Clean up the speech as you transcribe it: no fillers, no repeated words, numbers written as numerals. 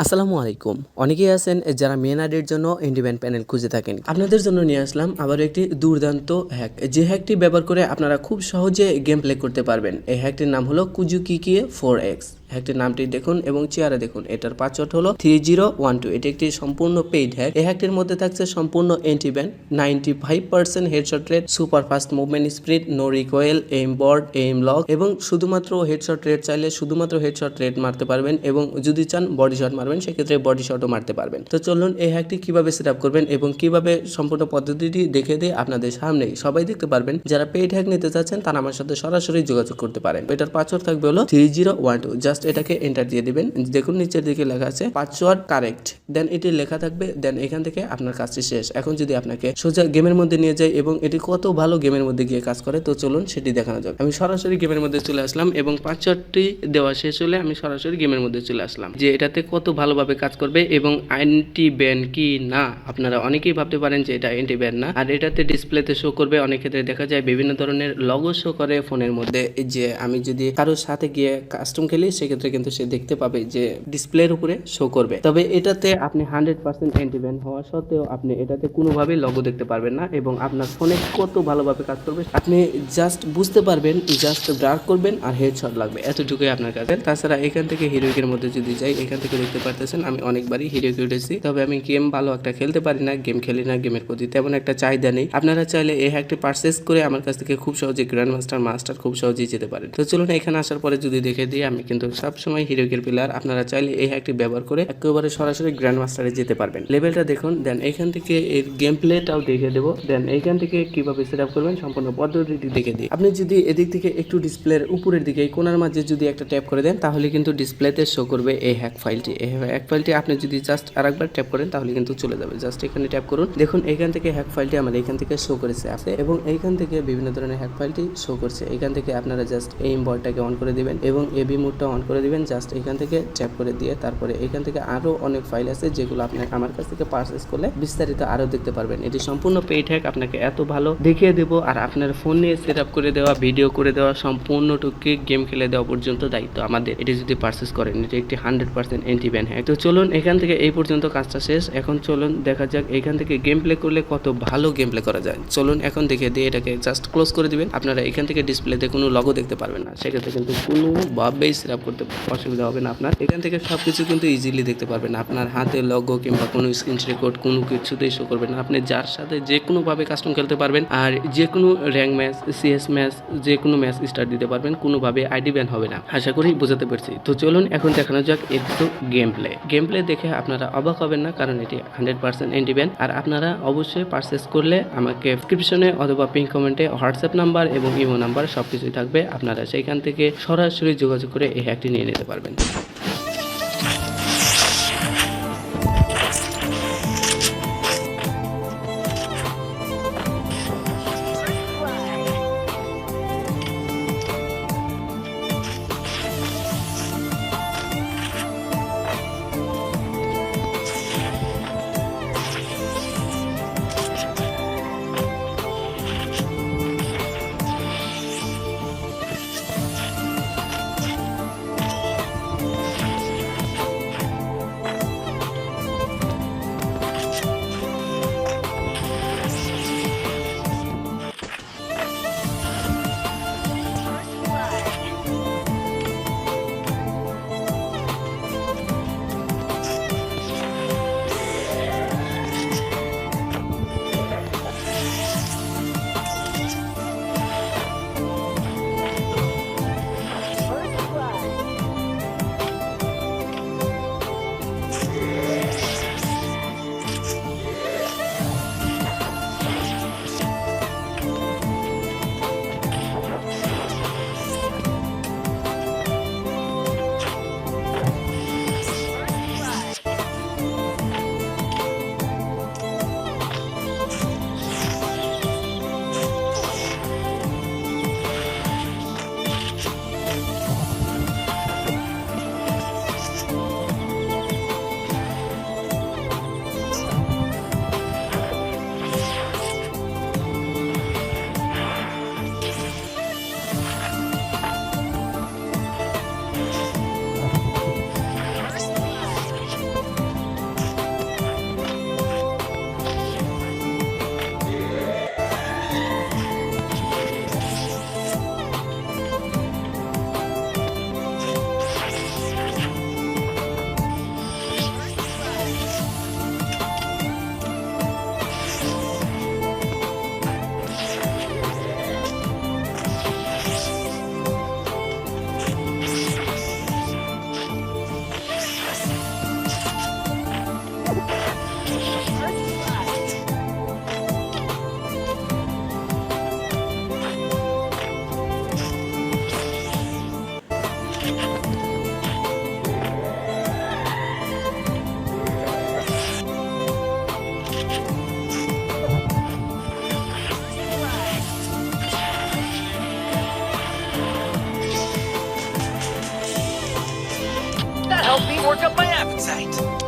আসসালামু আলাইকুম। অনেকেই আছেন যারা মেন আইডির জন্য ইন্ডিপেন্ডেন্ট প্যানেল খুঁজে থাকেন। আপনাদের জন্য নিয়ে আসলাম আবার একটি দুর্দান্ত হ্যাক, যে হ্যাকটি ব্যবহার করে আপনারা খুব সহজে গেম প্লে করতে পারবেন। এই হ্যাকটির নাম হলো কিজুকি 4x। হ্যাকটির নামটি দেখুন এবং চেয়ারে দেখুন। এটার পাসওয়ার্ড হলো 3012। এটি একটি সম্পূর্ণ পেইড হ্যাক। এই হ্যাকটির মধ্যে থাকছে সম্পূর্ণ antiban, 95% headshot rate, super fast movement speed, no recoil, aim board, aim lock এবং শুধুমাত্র হেডশট রেট চাইলে শুধুমাত্র হেডশট রেট মারতে পারবেন এবং যদি চান বডি শট মারবেন সেক্ষেত্রে বডি শটও মারতে পারবেন। তো চলুন এই হ্যাকটি কিভাবে সেট আপ করবেন এবং কিভাবে সম্পূর্ণ পদ্ধতিটি দেখে দিয়ে আপনাদের সামনেই সবাই দেখতে পারবেন। যারা পেইড হ্যাক নিতে চাচ্ছেন তারা আমার সাথে সরাসরি যোগাযোগ করতে পারেন। এটার পাসওয়ার্ড থাকবে হলো 3012। জাস্ট এটাকে এন্টার দিয়ে দিবেন। দেখুন নিচের দিকে লেখা আছে পাসওয়ার্ড কারেক্ট, দেন এটি লেখা থাকবে, দেন এখান থেকে আপনার কাজটি শেষ। এখন যদি আপনাকে সোজা গেমের মধ্যে নিয়ে যায় এবং এটি কত ভালো গেমের মধ্যে গিয়ে কাজ করে, তো চলুন সেটি দেখানো যাক। আমি সরাসরি গেমের মধ্যে চলে আসলাম এবং পাসওয়ার্ডটি দেওয়া শেষ হলে আমি সরাসরি গেমের মধ্যে চলে আসলাম যে এটাতে কত ভালোভাবে কাজ করবে এবং অ্যান্টিব্যান কি না। আপনারা অনেকেই ভাবতে পারেন যে এটা অ্যান্টিব্যান না, আর এটাতে ডিসপ্লেতে শো করবে। অনেক ক্ষেত্রে দেখা যায় বিভিন্ন ধরনের লগো শো করে ফোনের মধ্যে, যে আমি যদি কারোর সাথে গিয়ে কাস্টম খেলি সেক্ষেত্রে কিন্তু সে দেখতে পাবে যে ডিসপ্লের উপরে শো করবে। তবে এটাতে আপনি 100% অ্যান্টিব্যান হওয়া সত্ত্বেও আপনি এটাতে কোনোভাবেই লগো দেখতে পারবেন না এবং আপনার ফোনে কত ভালোভাবে কাজ করবে আপনি জাস্ট বুঝতে পারবেন। জাস্ট ব্রাক করবেন আর হেডশট লাগবে, এতটুকুই আপনার কাছে। তাছাড়া এখান থেকে হিরোইকের মধ্যে যদি যাই, এখান থেকে দেখতে পারতেছেন আমি অনেকবারই হিরোইকে উঠেছি, তবে আমি গেম ভালো একটা খেলতে পারি না, গেম খেলি না, গেমের প্রতি তেমন একটা চাহিদা নেই। আপনারা চাইলে এই হ্যাকটি পারচেস করে আমার কাছ থেকে খুব সহজে গ্র্যান্ড মাস্টার খুব সহজেই যেতে পারেন। তো চলুন এখানে আসার পরে যদি দেখে দিই আমি কিন্তু সবসময় হিরোইকের প্লেয়ার। আপনারা চাইলে এই হ্যাকটি ব্যবহার করে একেবারে সরাসরি গ্র্যান্ড মাস্টারে যেতে পারবেন। লেভেলটা দেখুন, দেন এখান থেকে এর গেম প্লেটাও দেখে দেবো, দেন এইখান থেকে কিভাবে সেট আপ করবেন সম্পূর্ণ পদ্ধতিটি দেখে দিই। আপনি যদি এদিক থেকে একটু ডিসপ্লের উপরের দিকে এই কোণার মাঝে যদি একটা ট্যাপ করে দেন তাহলে কিন্তু ডিসপ্লেতে শো করবে এই হ্যাক ফাইলটি। এই হ্যাক ফাইলটি আপনি যদি জাস্ট আরেকবার ট্যাপ করেন তাহলে কিন্তু চলে যাবে। জাস্ট এখানে ট্যাপ করুন, দেখুন এখান থেকে হ্যাক ফাইলটি আমার এখান থেকে শো করেছে আছে এবং এইখান থেকে বিভিন্ন ধরনের হ্যাক ফাইলটি শো করছে। এখান থেকে আপনারা জাস্ট এইম বোর্ডটাকে অন করে দিবেন এবং এবি মোডটা অন করে দিবেন। জাস্ট এখান থেকে ট্যাপ করে দিয়ে তারপরে এখান থেকে আরো অনেক ফাইল আছে যেগুলো আপনি আমার কাছ থেকে পারচেজ করলে বিস্তারিত আরো দেখতে পারবেন। এটি সম্পূর্ণ পেইড হ্যাক, আপনাকে এত ভালো দেখিয়ে দেবো আর আপনার ফোন নিয়ে সেট আপ করে দেওয়া, ভিডিও করে দেওয়া, সম্পূর্ণটুকু গেম খেলে দেওয়া পর্যন্ত দায়িত্ব আমাদের। এটি যদি পারচেজ করেন এটি একটি 100% অ্যান্টিব্যান হ্যাক। তো চলুন এখান থেকে এই পর্যন্ত কাজটা শেষ। এখন চলুন দেখা যাক এখান থেকে গেম প্লে করলে কত ভালো গেম প্লে করা যায়। চলুন এখন দেখে দিয়ে এটাকে জাস্ট ক্লোজ করে দিবেন। আপনারা এখান থেকে ডিসপ্লেতে কোনো লগো দেখতে পারবেন না, সেক্ষেত্রে কিন্তু কোনোভাবেই সেট আপ করতে অসুবিধা হবে না আপনার। এখান থেকে সবকিছু কিন্তু ইজিলি দেখতে পারবেন। আপনার হাতে লগো কিংবা কোনো স্ক্রিন রেকর্ড কোনো কিছুতেই শো করবে না। আপনি যার সাথে যে কোনোভাবে কাস্টম খেলতে পারবেন আর যে কোনো র্যাঙ্ক ম্যাচ, সিএস ম্যাচ, যে কোনো ম্যাচ স্টার্ট দিতে পারবেন, কোনোভাবে আইডি ব্যান হবে না। আশা করি বুঝাতে পারছি। তো চলুন এখন দেখানো যাক একটু গেম প্লে দেখে আপনারা অবাক হবেন না, কারণ এটি 100% অ্যান্টিব্যান। আর আপনারা অবশ্যই পারচেস করলে আমাকে ডেসক্রিপশনে অথবা পিন কমেন্টে হোয়াটসঅ্যাপ নাম্বার এবং ইমো নাম্বার সবকিছুই থাকবে। আপনারা সেইখান থেকে সরাসরি যোগাযোগ করে এই হ্যাকটি নিয়ে নিতে পারবেন।